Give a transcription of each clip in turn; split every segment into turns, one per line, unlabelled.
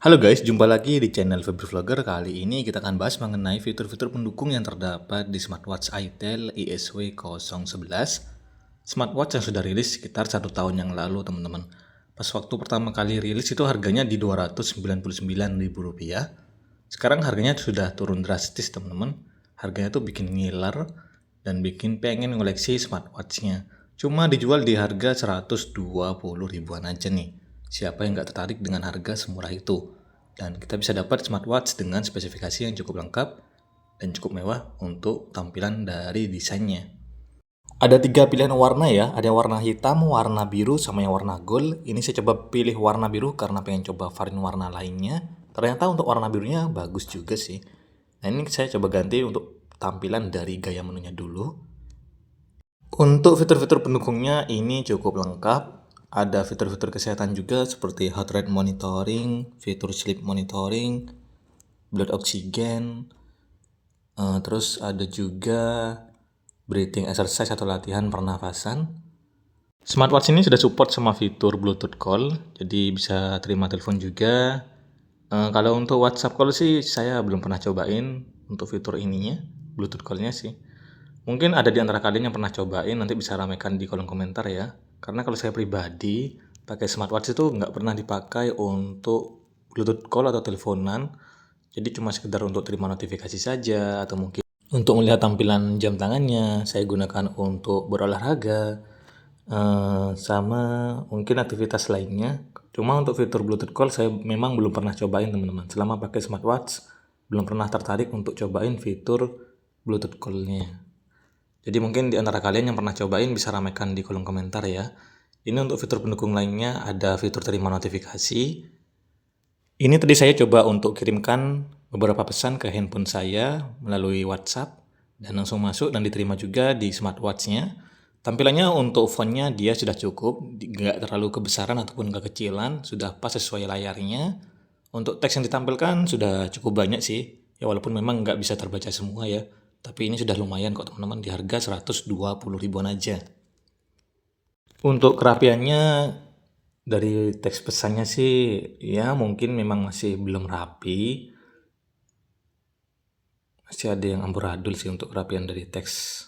Halo guys, jumpa lagi di channel Febri Vlogger. Kali ini kita akan bahas mengenai fitur-fitur pendukung yang terdapat di smartwatch itel ISW011. Smartwatch yang sudah rilis sekitar 1 tahun yang lalu teman-teman. Pas waktu pertama kali rilis itu harganya di Rp299.000. Sekarang harganya sudah turun drastis teman-teman. Harganya tuh bikin ngiler dan bikin pengen ngoleksi smartwatchnya. Cuma dijual di harga 120 ribuan aja nih. Siapa yang nggak tertarik dengan harga semurah itu? Dan kita bisa dapat smartwatch dengan spesifikasi yang cukup lengkap dan cukup mewah untuk tampilan dari desainnya. Ada 3 pilihan warna ya, ada yang warna hitam, warna biru, sama yang warna gold. Ini saya coba pilih warna biru karena pengen coba varian warna lainnya. Ternyata untuk warna birunya bagus juga sih. Nah ini saya coba ganti untuk tampilan dari gaya menunya dulu. Untuk fitur-fitur pendukungnya ini cukup lengkap. Ada fitur-fitur kesehatan juga seperti heart rate monitoring, fitur sleep monitoring, blood oxygen, terus ada juga breathing exercise atau latihan pernafasan. Smartwatch ini sudah support sama fitur Bluetooth call, jadi bisa terima telepon juga. Kalau untuk WhatsApp call sih saya belum pernah cobain untuk fitur ininya, Bluetooth call-nya sih. Mungkin ada di antara kalian yang pernah cobain, nanti bisa ramekan di kolom komentar ya. Karena kalau saya pribadi, pakai smartwatch itu nggak pernah dipakai untuk Bluetooth call atau teleponan. Jadi cuma sekedar untuk terima notifikasi saja, atau mungkin untuk melihat tampilan jam tangannya, saya gunakan untuk berolahraga, sama mungkin aktivitas lainnya. Cuma untuk fitur Bluetooth call saya memang belum pernah cobain teman-teman. Selama pakai smartwatch, belum pernah tertarik untuk cobain fitur Bluetooth call-nya. Jadi mungkin di antara kalian yang pernah cobain bisa ramekan di kolom komentar ya. Ini untuk fitur pendukung lainnya, ada fitur terima notifikasi. Ini tadi saya coba untuk kirimkan beberapa pesan ke handphone saya melalui WhatsApp dan langsung masuk dan diterima juga di smartwatch-nya. Tampilannya untuk font-nya dia sudah cukup, nggak terlalu kebesaran ataupun kekecilan, sudah pas sesuai layarnya. Untuk teks yang ditampilkan sudah cukup banyak sih, ya walaupun memang nggak bisa terbaca semua ya. Tapi ini sudah lumayan kok teman-teman, di harga 120 ribuan aja. Untuk kerapiannya dari teks pesannya sih ya mungkin memang masih belum rapi. Masih ada yang amburadul sih untuk kerapian dari teks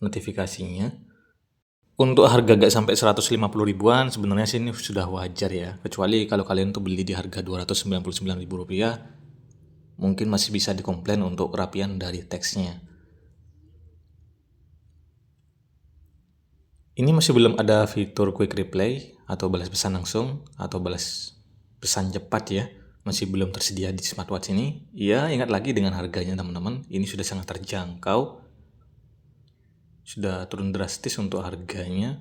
notifikasinya. Untuk harga gak sampai 150 ribuan sebenarnya sih ini sudah wajar ya. Kecuali kalau kalian tuh beli di harga Rp299.000, mungkin masih bisa dikomplain untuk kerapian dari teksnya. Ini masih belum ada fitur quick reply atau balas pesan langsung atau balas pesan cepat ya. Masih belum tersedia di smartwatch ini. Ya, ingat lagi dengan harganya teman-teman. Ini sudah sangat terjangkau. Sudah turun drastis untuk harganya.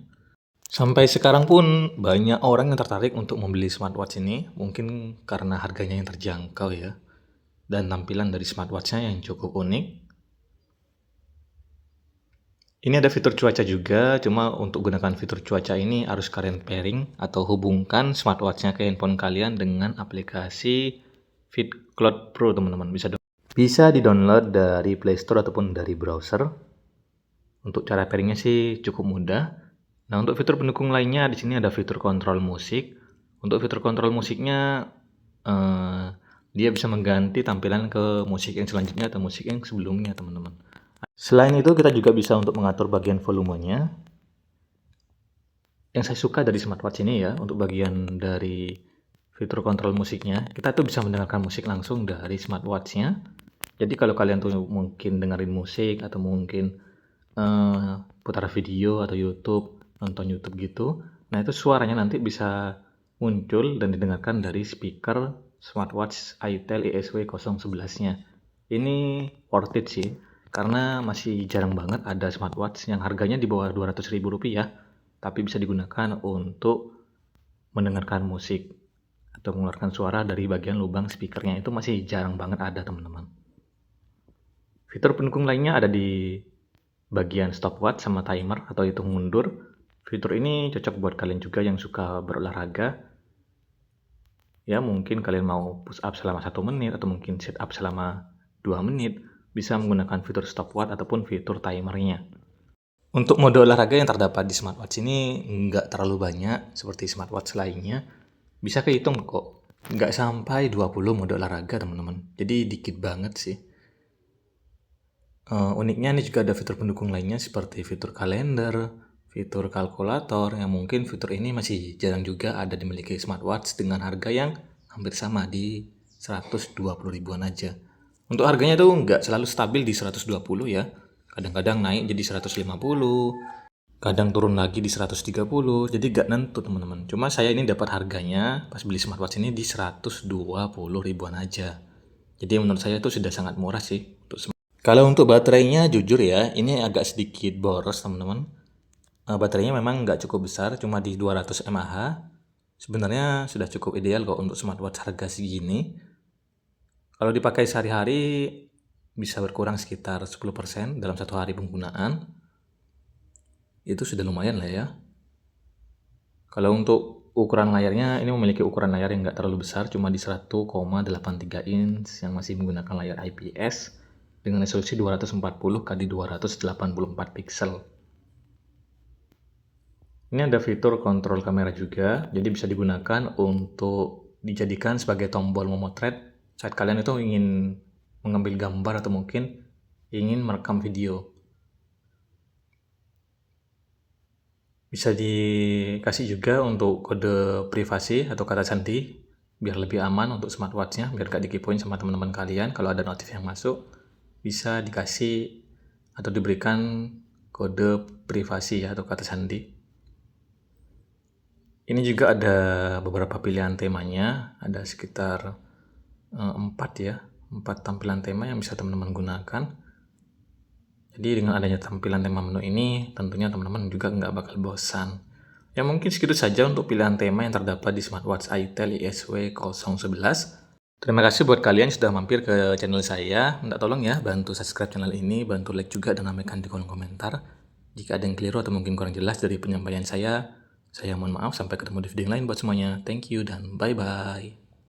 Sampai sekarang pun banyak orang yang tertarik untuk membeli smartwatch ini. Mungkin karena harganya yang terjangkau ya. Dan tampilan dari smartwatch-nya yang cukup unik. Ini ada fitur cuaca juga, cuma untuk gunakan fitur cuaca ini harus kalian pairing atau hubungkan smartwatch-nya ke handphone kalian dengan aplikasi FitCloud Pro teman-teman. Bisa di-download dari Play Store ataupun dari browser. Untuk cara pairingnya sih cukup mudah. Nah, untuk fitur pendukung lainnya di sini ada fitur kontrol musik. Untuk fitur kontrol musiknya dia bisa mengganti tampilan ke musik yang selanjutnya atau musik yang sebelumnya teman-teman. Selain itu kita juga bisa untuk mengatur bagian volumenya. Yang saya suka dari smartwatch ini ya, untuk bagian dari fitur kontrol musiknya, kita tuh bisa mendengarkan musik langsung dari smartwatch-nya. Jadi kalau kalian tuh mungkin dengerin musik atau mungkin putar video atau YouTube, nonton YouTube gitu, nah itu suaranya nanti bisa muncul dan didengarkan dari speaker smartwatch itel ISW011-nya. Ini worth it sih, karena masih jarang banget ada smartwatch yang harganya di bawah Rp200.000, tapi bisa digunakan untuk mendengarkan musik atau mengeluarkan suara dari bagian lubang speakernya. Itu masih jarang banget ada teman-teman. Fitur pendukung lainnya ada di bagian stopwatch sama timer atau hitung mundur. Fitur ini cocok buat kalian juga yang suka berolahraga. Ya mungkin kalian mau push up selama 1 menit atau mungkin sit up selama 2 menit, bisa menggunakan fitur stopwatch ataupun fitur timernya. Untuk mode olahraga yang terdapat di smartwatch ini nggak terlalu banyak seperti smartwatch lainnya. Bisa kehitung kok Nggak sampai 20 mode olahraga teman-teman, jadi dikit banget sih. Uniknya ini juga ada fitur pendukung lainnya seperti fitur kalender, fitur kalkulator, yang mungkin fitur ini masih jarang juga ada dimiliki smartwatch dengan harga yang hampir sama di 120 ribuan aja. Untuk harganya tuh nggak selalu stabil di 120 ya, kadang-kadang naik jadi 150, kadang turun lagi di 130, jadi gak nentu teman-teman. Cuma saya ini dapat harganya pas beli smartwatch ini di 120 ribuan aja. Jadi menurut saya itu sudah sangat murah sih untuk kalau untuk baterainya jujur ya, ini agak sedikit boros teman-teman. Baterainya memang nggak cukup besar, cuma di 200 mAh. Sebenarnya sudah cukup ideal kok untuk smartwatch harga segini. Kalau dipakai sehari-hari bisa berkurang sekitar 10% dalam satu hari penggunaan. Itu sudah lumayan lah ya. Kalau untuk ukuran layarnya, ini memiliki ukuran layar yang nggak terlalu besar, cuma di 1,83 inch yang masih menggunakan layar IPS dengan resolusi 240 x 284 pixel. Ini ada fitur kontrol kamera juga, jadi bisa digunakan untuk dijadikan sebagai tombol memotret saat kalian itu ingin mengambil gambar atau mungkin ingin merekam video. Bisa dikasih juga untuk kode privasi atau kata sandi biar lebih aman untuk smartwatchnya, biar gak dikepoin sama teman-teman kalian kalau ada notif yang masuk. Bisa dikasih atau diberikan kode privasi atau kata sandi. Ini juga ada beberapa pilihan temanya, ada sekitar 4 ya, 4 tampilan tema yang bisa teman-teman gunakan. Jadi dengan adanya tampilan tema menu ini, tentunya teman-teman juga nggak bakal bosan. Ya mungkin segitu saja untuk pilihan tema yang terdapat di smartwatch itel ISW 011. Terima kasih buat kalian yang sudah mampir ke channel saya. Minta tolong ya, bantu subscribe channel ini, bantu like juga dan ramaikan di kolom komentar. Jika ada yang keliru atau mungkin kurang jelas dari penyampaian saya mohon maaf. Sampai ketemu di video yang lain buat semuanya. Thank you dan bye-bye.